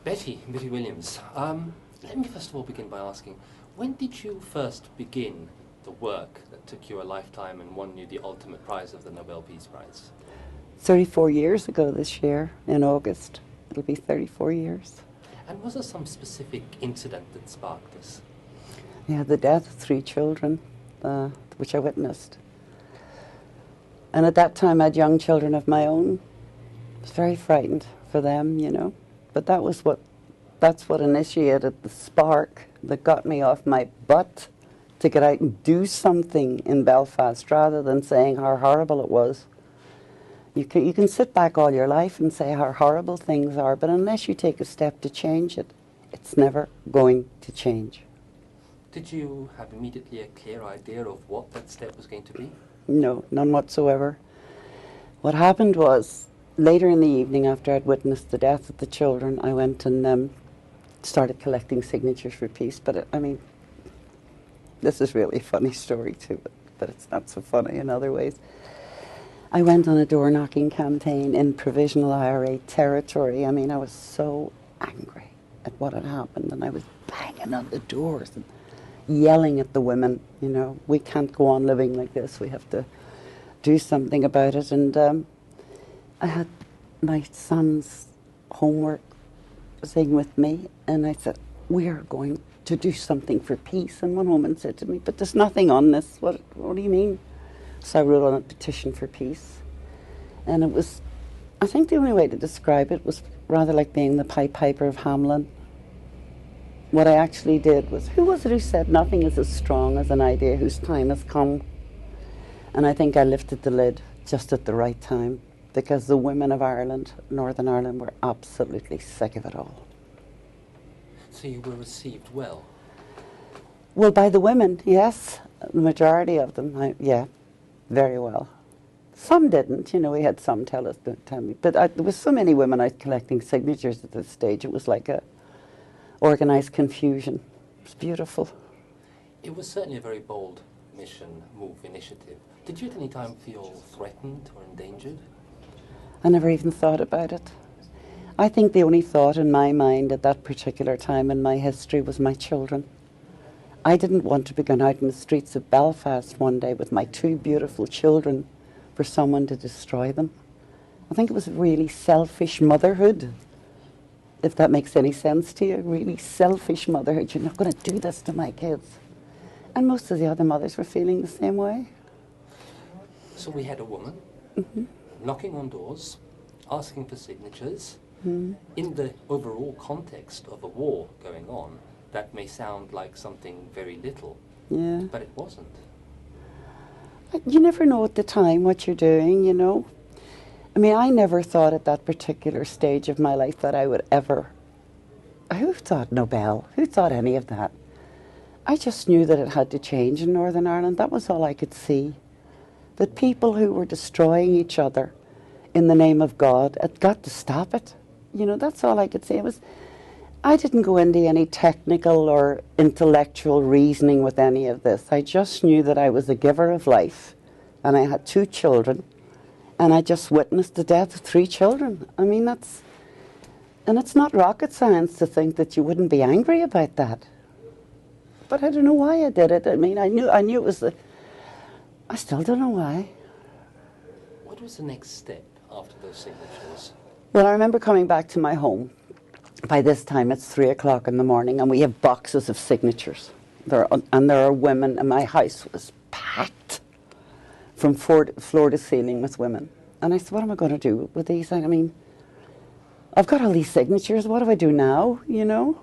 Betty Williams. Let me first of all begin by asking, when did you first begin the work that took you a lifetime and won you the ultimate prize of the Nobel Peace Prize? 34 years ago this year, in August. It'll be 34 years. And was there some specific incident that sparked this? Yeah, the death of 3 children, which I witnessed. And at that time I had young children of my own. I was very frightened for them, you know. But that's what initiated the spark that got me off my butt to get out and do something in Belfast rather than saying how horrible it was. You can sit back all your life and say how horrible things are, but unless you take a step to change it, it's never going to change. Did you have immediately a clear idea of what that step was going to be? No, none whatsoever. What happened was, later in the evening after I'd witnessed the death of the children, I went and started collecting signatures for peace. But I mean, this is really a funny story too, but it's not so funny in other ways. I went on a door-knocking campaign in provisional IRA territory. I mean, I was so angry at what had happened, and I was banging on the doors and yelling at the women, you know, we can't go on living like this, we have to do something about it. And I had my son's homework thing with me, and I said, we are going to do something for peace. And one woman said to me, but there's nothing on this, what do you mean? So I wrote on a petition for peace. And it was, I think the only way to describe it was rather like being the Pied Piper of Hamelin. What I actually did was, who was it who said nothing is as strong as an idea whose time has come? And I think I lifted the lid just at the right time, because the women of Ireland, Northern Ireland, were absolutely sick of it all. So you were received well? Well, by the women, yes. The majority of them, yeah, very well. Some didn't, you know, we had some tell me. But there was so many women out collecting signatures at this stage, it was like a organised confusion. It was beautiful. It was certainly a very bold mission, move, initiative. Did you at any time feel threatened or endangered? I never even thought about it. I think the only thought in my mind at that particular time in my history was my children. I didn't want to be going out in the streets of Belfast one day with my 2 beautiful children for someone to destroy them. I think it was really selfish motherhood, if that makes any sense to you. Really selfish motherhood. You're not going to do this to my kids. And most of the other mothers were feeling the same way. So we had a woman knocking on doors, asking for signatures. In the overall context of a war going on, that may sound like something very little, but it wasn't. You never know at the time what you're doing, you know. I mean, I never thought at that particular stage of my life that I would ever... Who thought Nobel? Who thought any of that? I just knew that it had to change in Northern Ireland. That was all I could see. That people who were destroying each other in the name of God had got to stop it. You know, that's all I could say. I didn't go into any technical or intellectual reasoning with any of this. I just knew that I was a giver of life, and I had 2 children, and I just witnessed the death of 3 children. I mean, and it's not rocket science to think that you wouldn't be angry about that. But I don't know why I did it. I mean, I knew it was I still don't know why. What was the next step after those signatures? Well, I remember coming back to my home. By this time, it's 3 o'clock in the morning, and we have boxes of signatures. There are women, and my house was packed from floor to ceiling with women. And I said, what am I going to do with these? I mean, I've got all these signatures. What do I do now, you know?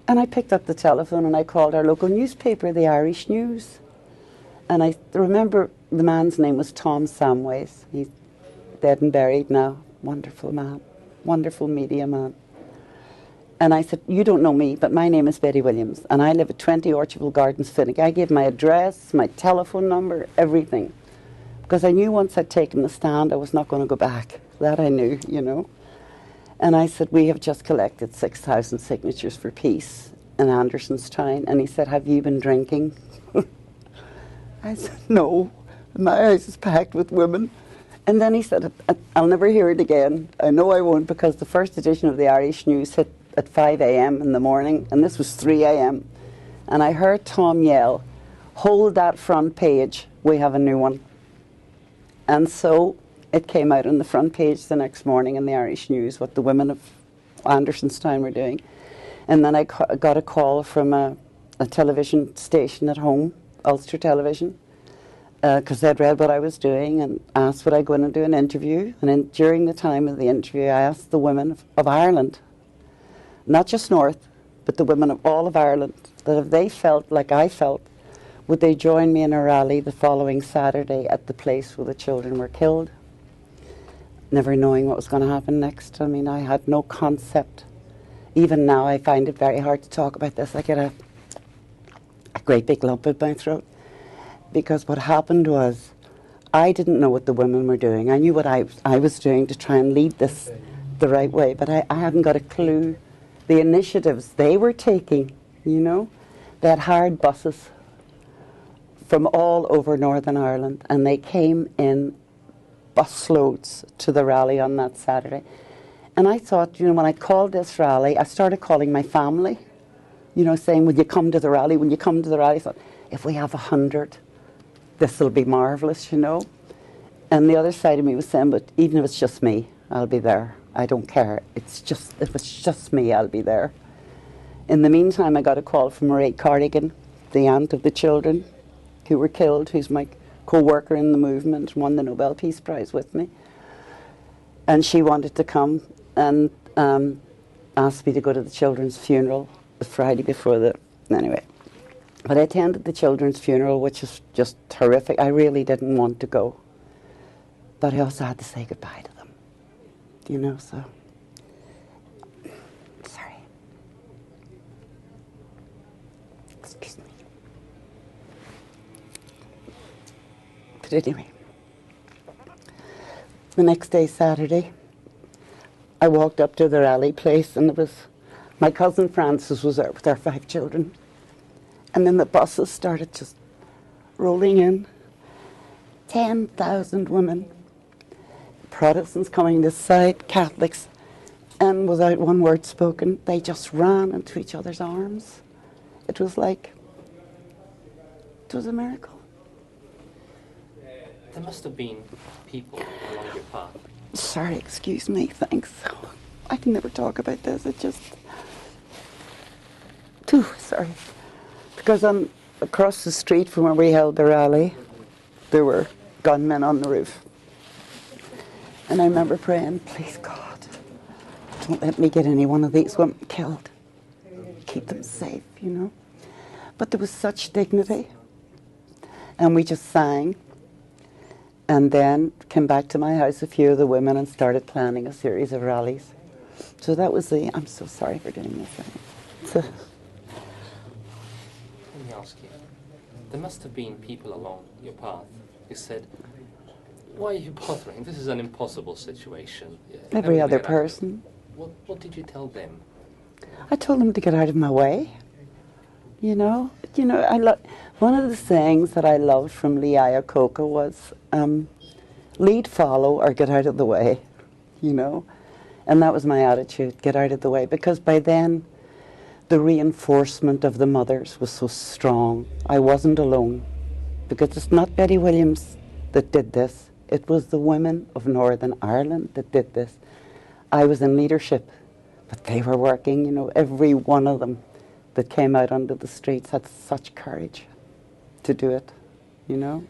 And I picked up the telephone, and I called our local newspaper, the Irish News. And I remember the man's name was Tom Samways. He's dead and buried now. Wonderful man, wonderful media man. And I said, you don't know me, but my name is Betty Williams, and I live at 20 Orchardville Gardens, Finnick. I gave my address, my telephone number, everything. Because I knew once I'd taken the stand, I was not going to go back. That I knew, you know. And I said, we have just collected 6,000 signatures for peace in Andersonstown. And he said, have you been drinking? I said, no. My house is packed with women. And then he said, I'll never hear it again. I know I won't, because the first edition of the Irish News hit at 5 a.m. in the morning, and this was 3 a.m. And I heard Tom yell, "Hold that front page, we have a new one." And so it came out on the front page the next morning in the Irish News, what the women of Andersonstown were doing. And then I got a call from a television station at home, Ulster Television, because they'd read what I was doing and asked would I go in and do an interview. And during the time of the interview, I asked the women of Ireland, not just North, but the women of all of Ireland, that if they felt like I felt, would they join me in a rally the following Saturday at the place where the children were killed, never knowing what was going to happen next. I mean, I had no concept. Even now, I find it very hard to talk about this. I get a great big lump in my throat. Because what happened was, I didn't know what the women were doing. I knew what I was doing to try and lead this the right way, but I hadn't got a clue. The initiatives they were taking, you know, they had hired buses from all over Northern Ireland, and they came in busloads to the rally on that Saturday. And I thought, you know, when I called this rally, I started calling my family, you know, saying, "Will you come to the rally? Will you come to the rally?" I thought, if we have 100, this will be marvellous, you know. And the other side of me was saying, but even if it's just me, I'll be there. I don't care. If it's just me, I'll be there. In the meantime, I got a call from Marie Cardigan, the aunt of the children who were killed, who's my co-worker in the movement, won the Nobel Peace Prize with me. And she wanted to come and asked me to go to the children's funeral the Friday before the... Anyway. But I attended the children's funeral, which was just horrific. I really didn't want to go. But I also had to say goodbye to them. You know, so... Sorry. Excuse me. But anyway, the next day, Saturday, I walked up to the rally place, and it was my cousin Frances was there with our 5 children. And then the buses started just rolling in. 10,000 women, Protestants coming this side, Catholics, and without one word spoken, they just ran into each other's arms. It was like, it was a miracle. There must have been people along your path. Sorry, excuse me, thanks. I can never talk about this, it just... Sorry. Because across the street from where we held the rally, there were gunmen on the roof. And I remember praying, please God, don't let me get any one of these women killed. Keep them safe, you know. But there was such dignity. And we just sang. And then came back to my house, a few of the women, and started planning a series of rallies. So that was the... I'm so sorry for doing this. Let me ask you, there must have been people along your path who said, why are you bothering? This is an impossible situation. Every other person. What did you tell them? I told them to get out of my way. You know, one of the sayings that I loved from Lee Iacocca was, lead, follow, or get out of the way, you know. And that was my attitude, get out of the way. Because by then, the reinforcement of the mothers was so strong. I wasn't alone. Because it's not Betty Williams that did this. It was the women of Northern Ireland that did this. I was in leadership, but they were working, you know, every one of them that came out onto the streets had such courage to do it, you know.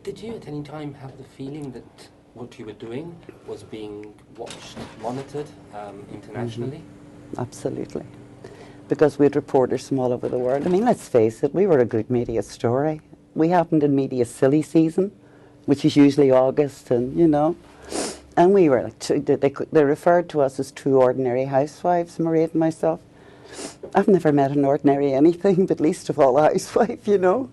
Did you at any time have the feeling that what you were doing was being watched, monitored internationally? Mm-hmm. Absolutely. Because we had reporters from all over the world. I mean, let's face it, we were a good media story. We happened in media silly season, which is usually August, and, you know. And we were like, they referred to us as 2 ordinary housewives, Marie and myself. I've never met an ordinary anything, but least of all a housewife, you know.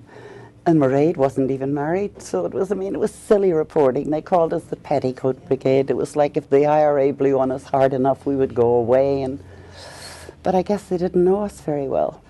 And Mairead wasn't even married, so it was, I mean, it was silly reporting. They called us the Petticoat Brigade. It was like if the IRA blew on us hard enough, we would go away. But I guess they didn't know us very well.